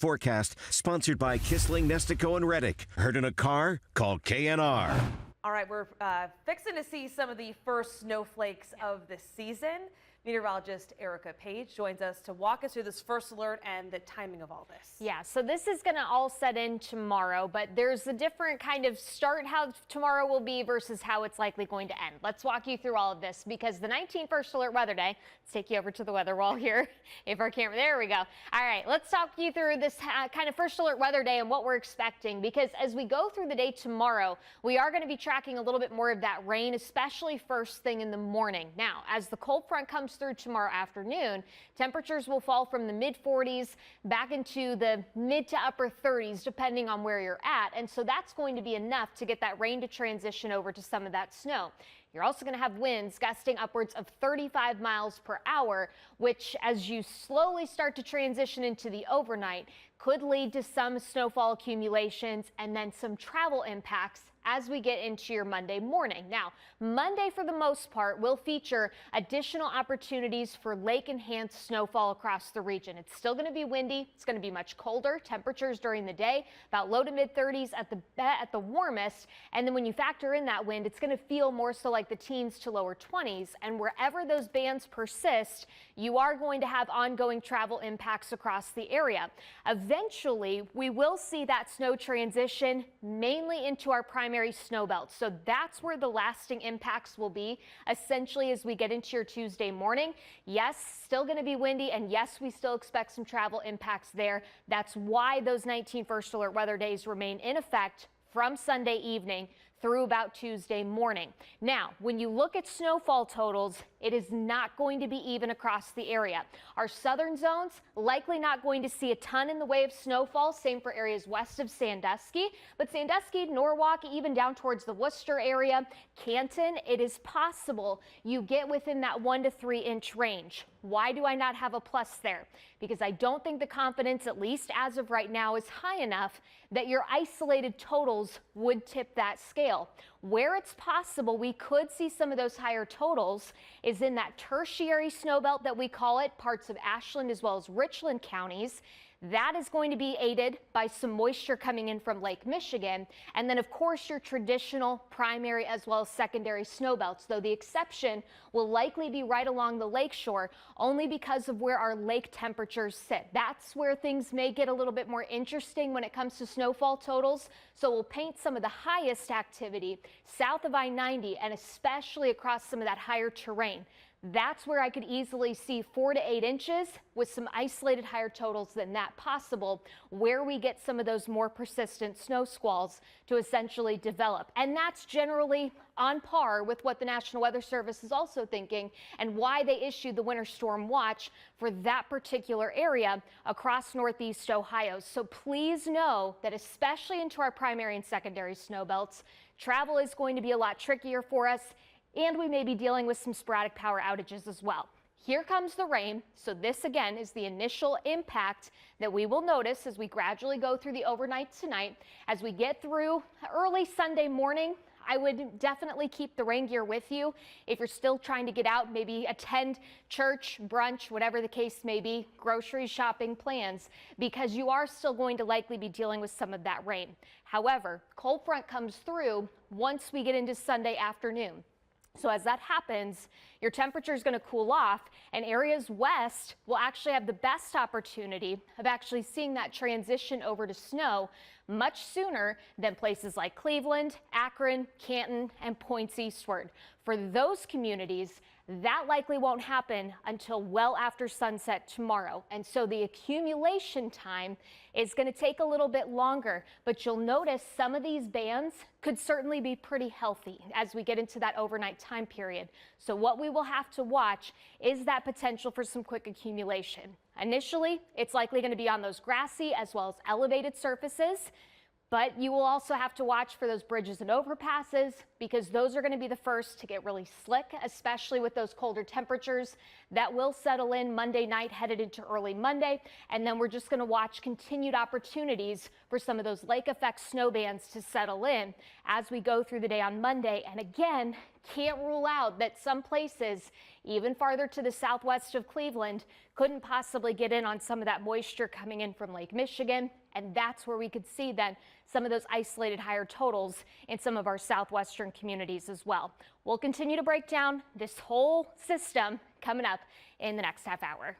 Forecast sponsored by Kissling, Nestico, and Reddick. Heard in a car? Call KNR. All right, we're fixing to see some of the first snowflakes of the season. Meteorologist Erica Page joins us to walk us through this first alert and the timing of all this. Yeah, so this is going to all set in tomorrow, but there's a different kind of start how tomorrow will be versus how it's likely going to end. Let's walk you through all of this because the 19th first alert weather day, let's take you over to the weather wall here. If our camera, there we go. All right, let's talk you through this kind of first alert weather day and what we're expecting, because as we go through the day tomorrow, we are going to be tracking a little bit more of that rain, especially first thing in the morning. Now, as the cold front comes through tomorrow afternoon, temperatures will fall from the mid 40s back into the mid to upper 30s, depending on where you're at. And so that's going to be enough to get that rain to transition over to some of that snow. You're also going to have winds gusting upwards of 35 miles per hour, which as you slowly start to transition into the overnight could lead to some snowfall accumulations and then some travel impacts as we get into your Monday morning. Now, Monday, for the most part, will feature additional opportunities for lake-enhanced snowfall across the region. It's still going to be windy. It's going to be much colder. Temperatures during the day, about low to mid 30s at the warmest. And then when you factor in that wind, it's going to feel more so like the teens to lower 20s. And wherever those bands persist, you are going to have ongoing travel impacts across the area. Eventually, we will see that snow transition mainly into our primary snow belt. So that's where the lasting impacts will be, essentially, as we get into your Tuesday morning. Yes, still going to be windy, and yes, we still expect some travel impacts there. That's why those 19 first alert weather days remain in effect from Sunday evening through about Tuesday morning. Now, when you look at snowfall totals, it is not going to be even across the area. Our southern zones likely not going to see a ton in the way of snowfall. Same for areas west of Sandusky, but Sandusky, Norwalk, even down towards the Worcester area, Canton, it is possible you get within that 1 to 3 inch range. Why do I not have a plus there? Because I don't think the confidence, at least as of right now, is high enough that your isolated totals would tip that scale. Where it's possible we could see some of those higher totals is in that tertiary snowbelt that we call it, parts of Ashland as well as Richland counties. That is going to be aided by some moisture coming in from Lake Michigan. And then, of course, your traditional primary as well as secondary snowbelts, though the exception will likely be right along the lakeshore only because of where our lake temperatures sit. That's where things may get a little bit more interesting when it comes to snowfall totals. So we'll paint some of the highest activity south of I-90 and especially across some of that higher terrain. That's where I could easily see 4 to 8 inches with some isolated higher totals than that possible, where we get some of those more persistent snow squalls to essentially develop. And that's generally on par with what the National Weather Service is also thinking and why they issued the winter storm watch for that particular area across Northeast Ohio. So please know that especially into our primary and secondary snow belts, travel is going to be a lot trickier for us. And we may be dealing with some sporadic power outages as well. Here comes the rain. So this again is the initial impact that we will notice as we gradually go through the overnight tonight. As we get through early Sunday morning, I would definitely keep the rain gear with you. If you're still trying to get out, maybe attend church, brunch, whatever the case may be, grocery shopping plans, because you are still going to likely be dealing with some of that rain. However, cold front comes through once we get into Sunday afternoon. So as that happens, your temperature is going to cool off, and areas west will actually have the best opportunity of actually seeing that transition over to snow much sooner than places like Cleveland, Akron, Canton, and points eastward. For those communities, that likely won't happen until well after sunset tomorrow. And so the accumulation time is going to take a little bit longer, but you'll notice some of these bands could certainly be pretty healthy as we get into that overnight time period. So what we will have to watch is that potential for some quick accumulation. Initially, it's likely going to be on those grassy as well as elevated surfaces, but you will also have to watch for those bridges and overpasses, because those are going to be the first to get really slick, especially with those colder temperatures that will settle in Monday night headed into early Monday. And then we're just going to watch continued opportunities for some of those lake effect snow bands to settle in as we go through the day on Monday. And again, can't rule out that some places even farther to the southwest of Cleveland couldn't possibly get in on some of that moisture coming in from Lake Michigan. And that's where we could see then some of those isolated higher totals in some of our southwestern communities as well. We'll continue to break down this whole system coming up in the next half hour.